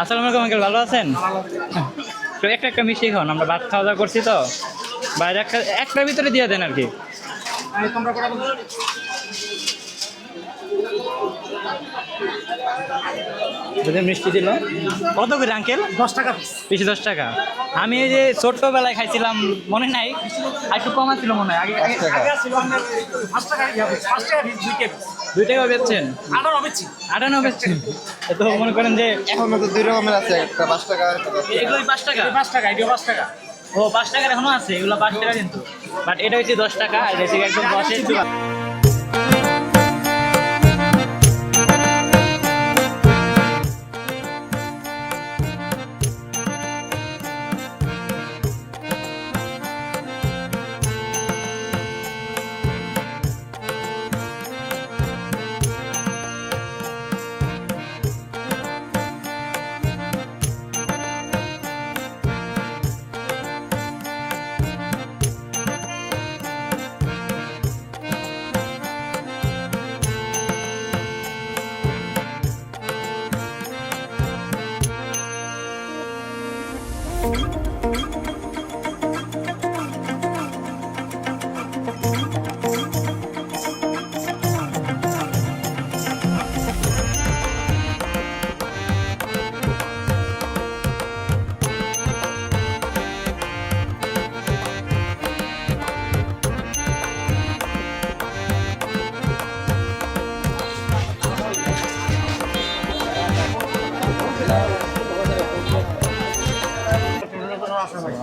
আসসালামু আলাইকুম আঙ্কেল, ভালো আছেন? তো একটা মিষ্টি খাওয়ান, আমরা ভাত খাওয়া দাওয়া করছি তো বাইরে একটার ভিতরে দিয়ে দেন আর কি। যদি মিষ্টি দিল কত করে আঙ্কেল? 10 টাকা পিস 10 টাকা। আমি এই যে ছোট্টবেলায় খাইছিলাম, মনে নাই, আর একটু কমা ছিল মনে হয় আগে। আগে ছিল আপনার 5 টাকা 5 টাকা পিস 2 টাকা বেচছেন? 18 বেচছি। 58 বেচছেন? তো মনে করেন যে এখনো তো দুই রকমের আছে, একটা 5 টাকা এগুলোই 5 টাকা। 5 টাকা এটা 5 টাকা। ও 5 টাকার এখনো আছে, এগুলো 5 টাকা কিন্তু, বাট এটা হচ্ছে 10 টাকা। আর এটা একদম 10-এর দোকান।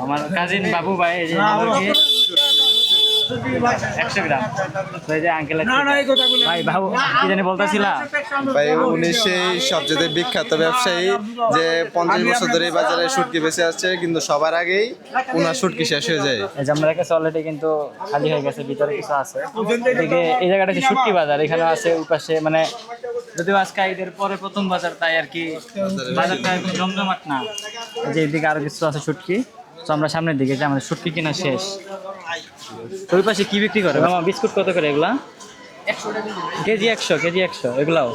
আমার কাজিন বাবু ভাই এই যে আমাকে 100 গ্রাম। তো এই যে আঙ্কেল ভাই বাবু কি জানি বলতেছিলা? ভাই উনি সেই সবচেয়ে বিখ্যাত ব্যবসায়ী যে 50 বছর ধরে এই বাজারে শুটকি বেঁচে আসছে, কিন্তু সবার আগেই ওনার শুটকি শেষ হয়ে যায়। এই যে আমাদের কাছে অলরেডি কিন্তু খালি হয়ে গেছে, ভিতরে কিছু আছে। এদিকে এই জায়গাটা হচ্ছে শুটকি বাজার, এখানে আছে ওই পাশে, মানে যদিও আজকে ঈদের পরে প্রথম বাজার, তাই আর কি বাজারটা একদম জমজমাট না। এই যে এদিকে আরো কিছু আছে শুটকি। তো আমরা সামনের দিকে যে আমাদের শুটকি কিনা শেষ। তো ওই পাশে কি বিক্রি করে মামা? বিস্কুট কত করে এগুলা? কেজি 100 এগুলাও।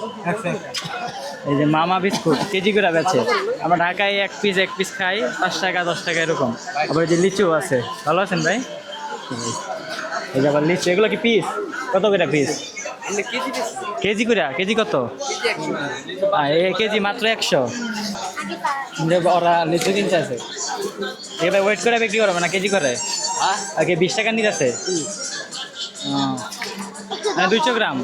এই যে মামা বিস্কুট কেজি করে বেচে। আমরা ঢাকায় এক পিস খাই 5 টাকা 10 টাকা এরকম। আবার এই যে লিচু আছে। ভালো আছেন ভাই? এই যে আবার লিচু, এগুলো কি পিস কত করে পিস? কেজি করে? কেজি কত? কেজি মাত্র 100। ওরা লিচু কিনতে আছে, এবার ওয়েট করে বিক্রি করবে না কেজি করে? আগে 20 টাকা নিতে আছে, 200 গ্রাম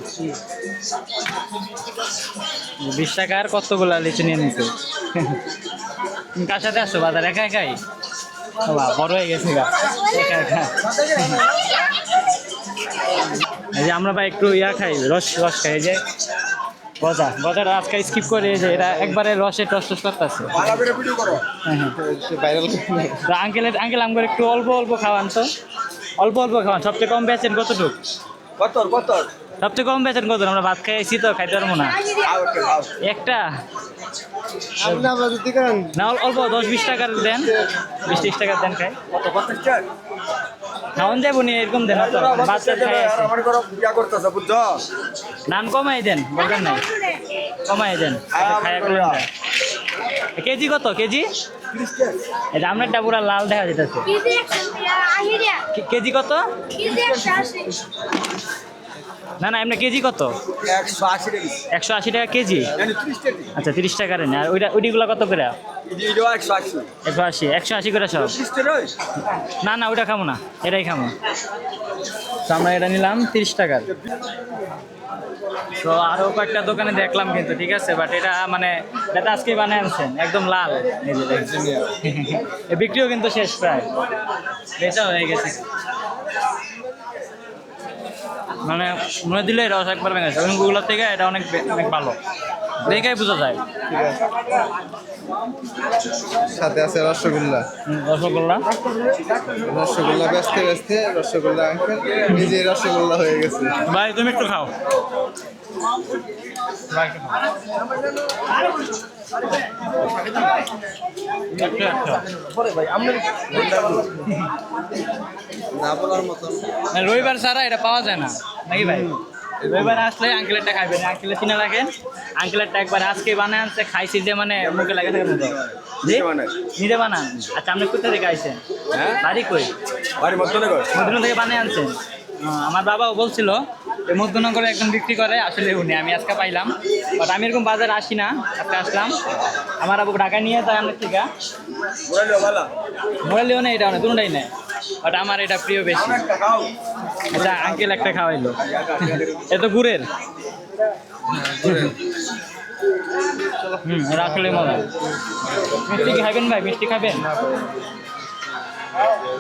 20 টাকার কতগুলা লিচু নিয়ে নিতে। তুমি কার সাথে আসছো বাজার? একাই? বড় হয়ে গেছে গা, একা। এই যে আমরা ভাই একটু খাই, রস খাই। এই যে গজাটা আজকে স্কিপ করে, যে এটা একবারে রসে টস করতেছে। আঙ্কেল আমগর একটু অল্প খাওয়ান তো, অল্প খাওয়ান। সবচেয়ে কম বেচেন কতটুক? সবচেয়ে কম বেচেন কত? আমরা ভাত খাইছি তো, খাইতে পারবো না। একটা না, অল্প 10-20 টাকার দেন, 20-30 টাকার দেন, খাই খাওয়ান যাবো নি, এরকম দেন। বাচ্চা খাই নান কমাই দেন, বলবেন নাই, কমাই দেন। কেজি কত? কেজি এটা আমরাটা পুরা লাল দেখা যেতেছে। কেজি কত? না এমনি কেজি কত? 180 টাকা কেজি। আচ্ছা 30 টাকার। আর ওইগুলো কত করে? 180 করে সব। না ওইটা খাবো না, এটাই খাবো। তো আমরা এটা নিলাম 30 টাকার। তো আরো কয়েকটা দোকানে দেখলাম কিন্তু, ঠিক আছে, বাট এটা মানে এটা আজকে বানিয়ে আনছেন, একদম লাল। বিক্রিও কিন্তু শেষ, প্রায় বেচা হয়ে গেছে। মানে মনে দিলে রস একবার ভেঙে গেছে ওইগুলোর থেকে, এটা অনেক ভালো, দেখেই বোঝা যায়। সাথে আছে রসগোল্লা। রসগোল্লা বেচতে রসগোল্লা আঙ্কেল নিজে রসগোল্লা হয়ে গেছে। ভাই তুমি একটু খাও। না বলার মতন। রবিবার ছাড়া এটা পাওয়া যায় না নাকি ভাই? রবিবার আসলে আঙ্কেলেরটা খাইবেন, আঙ্কেলের চিনে রাখেন। আঙ্কেলেরটা একবার আজকে বানায় আনছে, খাইছি যে মানে মুখে লাগে থাকার মতো। জি? নিজে বানান? আচ্ছা, আপনি কোথা থেকে আইছেন? বাড়ি কই? মধ্যনগর থেকে বানিয়ে আনছেন? আমার বাবাও বলছিল যে মধ্যনগরে একদম বিক্রি করে, আসলে উনি আমি আজকে পাইলাম। বাট আমি এরকম বাজারে আসি না, আজকে আসলাম। আমার আবু ঢাকা নিয়ে যায় আমার থেকে, মোরালিও নেই, এটা অনেক দুটাই নেই, বাট আমার এটা প্রিয় বেশি। আচ্ছা, আঙ্কেল একটা খাওয়াইলো, এ তো গুড়ের। এটা আসলে মজা। মিষ্টি কি খাবেন ভাই? মিষ্টি খাবেন?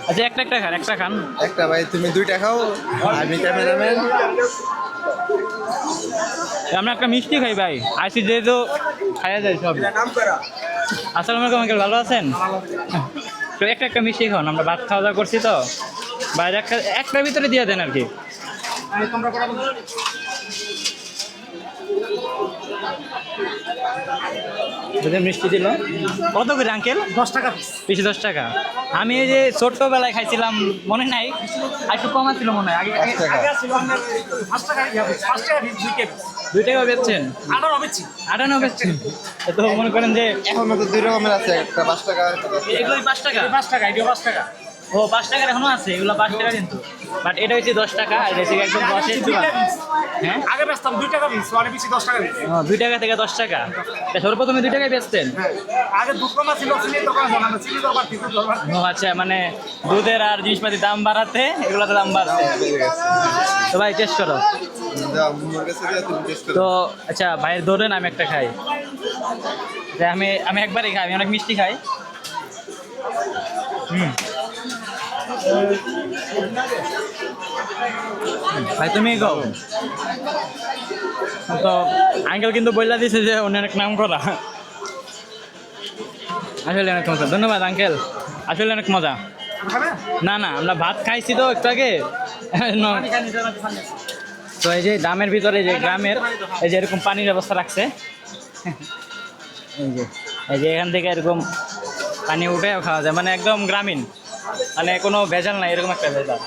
আচ্ছা, একটা খান, একটা খান। একটা ভাই, তুমি 2টা খাও, আমি ক্যামেরাম্যান। আমরা একটা মিষ্টি খাই ভাই, আইসি যেহেতু খাইয়া যায় সব। আসসালামু আলাইকুম আঙ্কেল, ভালো আছেন? তো একটা মিষ্টি খান, আমরা ভাত খাওয়া দাওয়া করছি তো, বাইরে একটার ভিতরে দিয়ে দেন আর কি। মিষ্টি দিল কত করে আঙ্কেল? 10 টাকা পিস। পিস 10 টাকা। আমি এই যে ছোট্টবেলায় খাইছিলাম, মনে নাই, আর একটু কমা ছিল মনে হয়। আগে আগে ছিল আপনার 5 টাকা পিস, 5 টাকা পিস 2 পিস। 2 টাকা বেচছেন? 18 বেচছি। 58 বেচছেন? তো মনে করেন যে এখনো তো 2 রকমের আছে, একটা 5 টাকা, একটা 10 টাকা। এগুলোই 5 টাকা। 5 টাকা, এটা 5 টাকা। ও 5 টাকার এখনো আছে, এগুলো 5 টাকা কিন্তু। বাট এটা হচ্ছে 10 টাকা, আর এটা হচ্ছে একদম 10-এর দোকান। হ্যাঁ, আগে বেচতাম 2 টাকা পিস, পরে বেশি 10 টাকা পিস। 2 টাকা থেকে 10 টাকা। সর্বপ্রথমে 2 টাকায় বেচতেন? আগে দুধ কমা ছিল, চিনির দোকান বানানো, চিনি দরবার থেকে দরবার। ও আচ্ছা, মানে দুধের আর জিনিসপাতির দাম বাড়াতে এগুলোতে দাম বাড়ছে। তো ভাই টেস্ট করো দাও, মোর কাছে দাও, তুমি টেস্ট করো। তো। আচ্ছা ভাইয়ের ধরেন, আমি একটা খাই। যে আমি একবারই খাই, আমি অনেক মিষ্টি খাই। ভাই তুমি খাও। তো আঙ্কেল কিন্তু বললা দিছে যে উনি অনেক নাম করা, আসলে অনেক মজা। ধন্যবাদ আঙ্কেল, আসলে অনেক মজা। না না, আমরা ভাত খাইছি তো একটু আগে। তো এই যে দামের ভিতরে যে গ্রামের এই যে এরকম পানির ব্যবস্থা রাখছে, এই যে এখান থেকে এরকম পানি উঠেও খাওয়া যায়, মানে একদম গ্রামীণ, মানে কোনো ভেজাল নাই, এরকম একটা ভেজাল।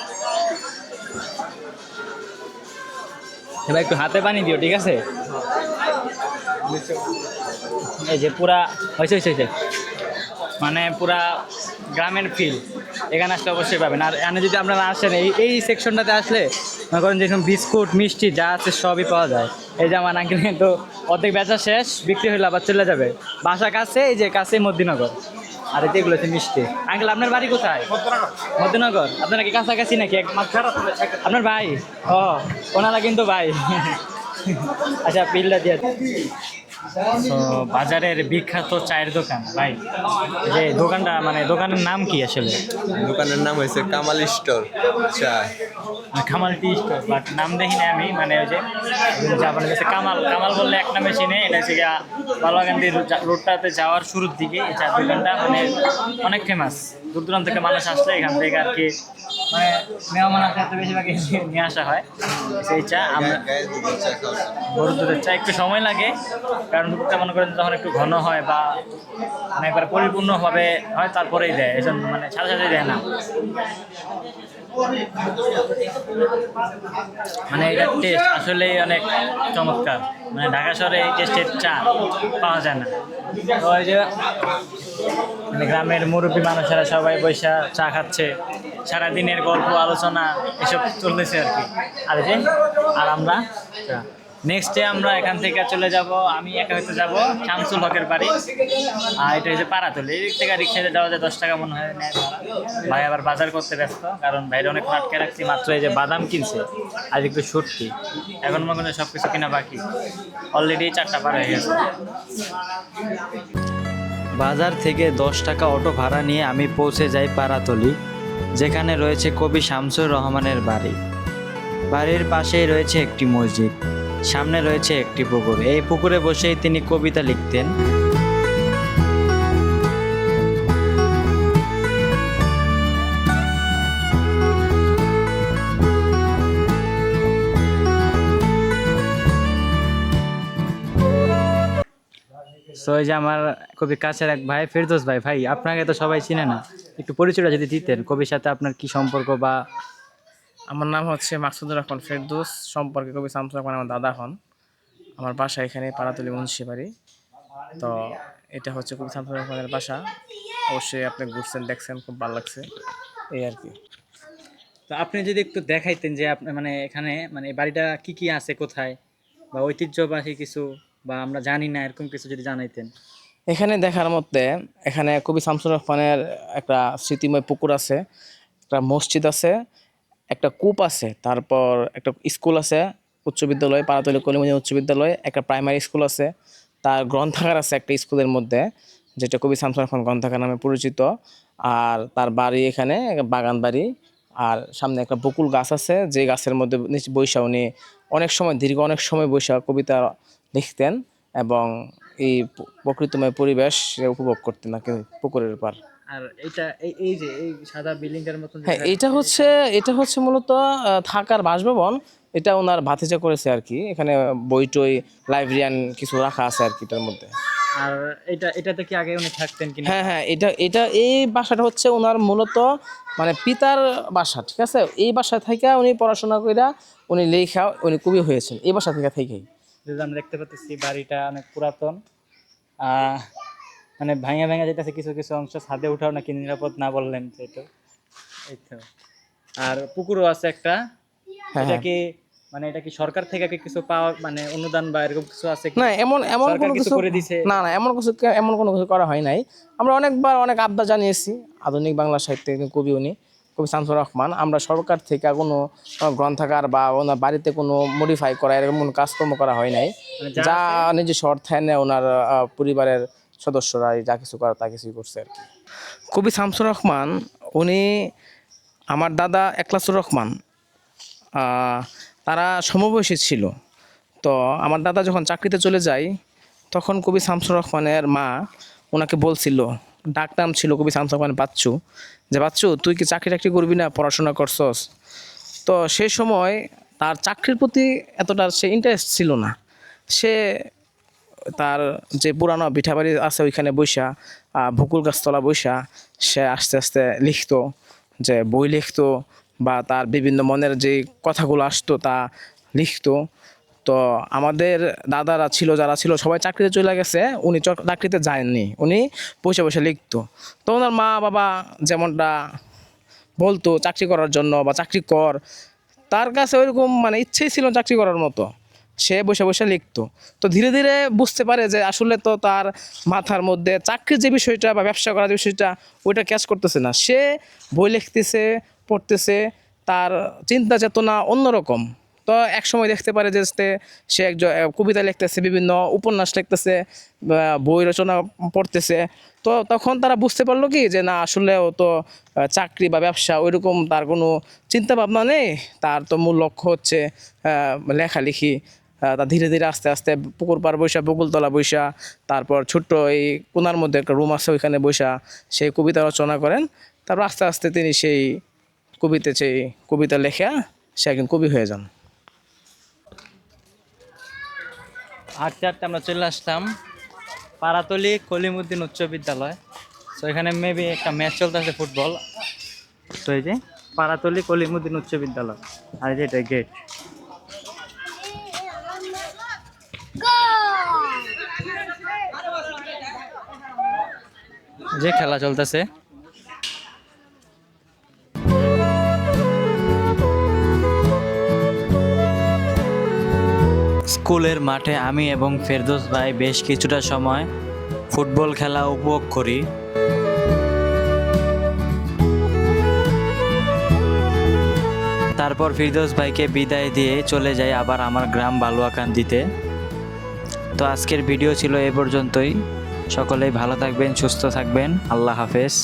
এবার একটু হাতে পানি দিও, ঠিক আছে? এই যে পুরা হয়েছে, মানে পুরা গ্রামের ফিল এখানে আসলে অবশ্যই পাবেন। আর এখানে যদি আপনারা আসেন, এই সেকশনটাতে আসলে মনে করেন যেরকম বিস্কুট মিষ্টি যা আছে সবই পাওয়া যায়। এই যে আমার আঙ্কেল কিন্তু অর্ধেক বেচা শেষ, বিক্রি হইলে আবার চলে যাবে। বাসা কাছে, এই যে কাছে মধ্যনগর। আর এই যেগুলো হচ্ছে মিষ্টি। আঙ্কেল আপনার বাড়ি কোথায়? মধ্যনগর। আপনারা কি কাছাকাছি নাকি? আপনার ভাই? ও, ওনারা কিন্তু ভাই। আচ্ছা, বিলটা দিয়ে। তো বাজারের বিখ্যাত চায়ের দোকান ভাই, যে দোকানটা, মানে দোকানের নাম কি আসলে? দোকানের নাম হয়েছে কামাল স্টোর চা। কামাল টি স্টোর, বাট নাম দেখি না আমি, মানে ওই যে আপনার কাছে কামাল বললে এক নামে চিনে। এটা হচ্ছে বালুয়াকান্দি রোডটাতে যাওয়ার শুরুর দিকে এই চার দোকানটা মানে অনেক ফেমাস। দূর দূরান্ত থেকে মানুষ আসলে এখান থেকে আর কি, মানে মেহমান আসলে তো বেশিরভাগই নিয়ে আসা হয় সেই চা। আমরা গরুর দুধের চা একটু সময় লাগে, কারণ দুধটা মনে করেন যখন একটু ঘন হয় বা মানে একবার পরিপূর্ণভাবে হয় তারপরেই দেয়, এই জন্য মানে সাথে সাথে দেয় না। মানে এটার টেস্ট আসলেই অনেক চমৎকার, মানে ঢাকা শহরে এই টেস্টের চা পাওয়া যায় না। তো ওই যে মানে গ্রামের মুরব্বী মানুষেরা সবাই বৈশা চা খাচ্ছে, সারাদিনের গল্প আলোচনা এসব চলতেছে আর কি। আর আমরা নেক্সট ডে আমরা এখান থেকে চলে যাব, আমি একা হয়তো যাব শামসুল হকের বাড়ি। আর এটা হচ্ছে পাড়াতলি, এই দিক থেকে রিক্সাতে যাওয়া যায় 10 টাকা মনে হয় নেয় ভাড়া। ভাই আবার বাজার করতে ব্যস্ত, কারণ ভাইরে অনেক আটকে রাখছি। মাত্র এই যে বাদাম কিনছে, আজ একটু সত্যি, এখন মনে করেন সব কিছু কিনা বাকি। অলরেডি 4টা পার হয়ে গেছে। বাজার থেকে 10 টাকা অটো ভাড়া নিয়ে আমি পৌঁছে যাই পাড়াতলি, যেখানে রয়েছে কবি শামসুর রহমানের বাড়ি। বাড়ির পাশেই রয়েছে একটি মসজিদ, সামনে রয়েছে একটি পুকুর। এই পুকুরে বসেই তিনি কবিতা লিখতেন। সো এই যে আমার খুবই কাছের এক ভাই, ফেরদৌস ভাই। ভাই আপনাকে তো সবাই চিনে না, একটু পরিচয়টা যদি দিতেন, কবির সাথে আপনার কি সম্পর্ক বা আমার নাম হচ্ছে মাকসুদুর রহমান ফেরদৌস, সম্পর্কে কবি শামসুর রহমান আমার দাদা হন। আমার বাসা এখানে পাড়াতলী মুন্সিবাড়ি। তো এটা হচ্ছে কবি শামসুর রহমানের বাসা। অবশ্যই আপনি ঘুরছেন, দেখছেন, খুব ভালো লাগছে এই আর কি। তো আপনি যদি একটু দেখাইতেন যে আপনি মানে এখানে মানে এই বাড়িটা কি কি আছে কোথায়, বা ঐতিহ্যবাহী কিছু বা আমরা জানি না এরকম কিছু যদি জানাইতেন। এখানে দেখার মধ্যে এখানে কবি শামসুর রহমানের একটা স্মৃতিময় পুকুর আছে, একটা মসজিদ আছে, একটা কূপ আছে, তারপর একটা স্কুল আছে, উচ্চ বিদ্যালয়, পাড়াতলী কলিমুদ্দিন উচ্চ বিদ্যালয়, একটা প্রাইমারি স্কুল আছে, তার গ্রন্থাগার আছে একটা স্কুলের মধ্যে, যেটা কবি শামসুর রহমান গ্রন্থাগার নামে পরিচিত। আর তার বাড়ি এখানে বাগান বাড়ি, আর সামনে একটা বকুল গাছ আছে, যে গাছের মধ্যে বৈশা উনি অনেক সময় অনেক সময় বৈশা কবিতা লিখতেন এবং এই প্রকৃতিময় পরিবেশ উপভোগ করতেন নাকি পুকুরের পার। আর এটা এই যে এই সাদা বিল্ডিংটার মতন হ্যাঁ, এটা হচ্ছে মূলত থাকার বাসভবন। এটা ওনার ভাতিজা করেছে আর কি। এখানে বই টই লাইব্রেরিয়ান কিছু রাখা আছে আর কি এটার মধ্যে। আর এটাতে কি আগে উনি থাকতেন কিনা? হ্যাঁ, এটা এই বাসাটা হচ্ছে ওনার মূলত মানে পিতার বাসা, ঠিক আছে। এই বাসা থেকে উনি পড়াশোনা করে উনি লেখা উনি কবি হয়েছেন এই বাসা থেকেই। যদি আমরা দেখতে পাচ্ছি বাড়িটা অনেক পুরাতন, মানে ভাঙা ভাঙা যেতেছে কিছু কিছু অংশ, ছাদে উঠাও নাকি নিরাপদ না বললেন তো এই তো। আর পুকুরও আছে একটা। এটা কি মানে এটা কি সরকার থেকে কি কিছু পাওয়া মানে অনুদান বা এরকম কিছু আছে কি? না, এমন সরকার কোনো কিছু করে দিছে? না, এমন কোনো কিছু করা হয় নাই। আমরা অনেক আবদার জানিয়েছি। আধুনিক বাংলা সাহিত্যের কবি উনি, কবি শামসুর রহমান। আমরা সরকার থেকে কোনো গ্রন্থাগার বা ওনার বাড়িতে কোনো মডিফাই করা এরকম কোনো কাজকর্ম করা হয় নাই। মানে যা নিজস্ব অর্থায়নে ওনার পরিবারের সদস্যরা যা কিছু করা তা কিছুই করছে আর কি। কবি শামসুর রহমান উনি আমার দাদা একলাসুর রহমান, তারা সমবয়সী ছিল। তো আমার দাদা যখন চাকরিতে চলে যায় তখন কবি শামসুর রহমানের মা ওনাকে বলছিল, ডাক নাম ছিল কবি শামসুর রহমান বাচ্চু, যে বাচ্চু তুই কি চাকরি করবি না, পড়াশোনা করছস? তো সেই সময় তার চাকরির প্রতি এতটা সে ইন্টারেস্ট ছিল না। সে তার যে পুরানো ভিটাবাড়ি আছে ওইখানে বৈশা, বকুল গাছতলা বৈশা সে আস্তে আস্তে লিখতো, যে বই লিখতো বা তার বিভিন্ন মনের যে কথাগুলো আসতো তা লিখতো। তো আমাদের দাদারা যারা ছিল সবাই চাকরিতে চলে গেছে, উনি চাকরিতে যায়নি, উনি বসে বসে লিখতো। তো ওনার মা বাবা যেমনটা বলতো চাকরি করার জন্য বা চাকরি কর, তার কাছে ওইরকম মানে ইচ্ছেই ছিল চাকরি করার মতো, সে বসে বসে লিখতো। তো ধীরে ধীরে বুঝতে পারে যে আসলে তো তার মাথার মধ্যে চাকরির যে বিষয়টা বা ব্যবসা করার যে বিষয়টা ওইটা ক্যাচ করতেছে না। সে বই লিখতেছে, পড়তেছে, তার চিন্তা চেতনা অন্যরকম। তো এক সময় দেখতে পারে যে সে একজন কবিতা লিখতেছে, বিভিন্ন উপন্যাস লিখতেছে, বই রচনা পড়তেছে। তো তখন তারা বুঝতে পারলো কি যে না, আসলে ও তো চাকরি বা ব্যবসা ওইরকম তার কোনো চিন্তা ভাবনা নেই, তার তো মূল লক্ষ্য হচ্ছে লেখালেখি। তা ধীরে ধীরে আস্তে আস্তে পুকুর পাড় বৈশা, বকুলতলা বৈশা, তারপর ছোট্ট এই কোনার মধ্যে একটা রুম আছে ওইখানে বৈশা সেই কবিতা রচনা করেন। তারপর আস্তে আস্তে তিনি সেই কবিতা লেখা সে একজন কবি হয়ে যান। হাঁটতে হাঁটতে আমরা চলে আসলাম পাড়াতলী কলিমুদ্দিন উচ্চ বিদ্যালয়। তো এখানে মেবি একটা ম্যাচ চলতেছে ফুটবল। তো এই যে পাড়াতলী কলিমুদ্দিন উচ্চ বিদ্যালয়, আর এই যে এটা গেট। যে খেলা চলতেছে। স্কুলের মাঠে আমি এবং ফেরদৌস ভাই বেশ কিছুটা সময় ফুটবল খেলা উপভোগ করি। তারপর ফিরদৌস ভাইকে বিদায় দিয়ে চলে যাই আবার আমার গ্রাম বালুয়াকান্দিতে। তো আজকের ভিডিও ছিল এ পর্যন্তই। সকলেই ভালো থাকবেন, সুস্থ থাকবেন। আল্লাহ হাফেজ।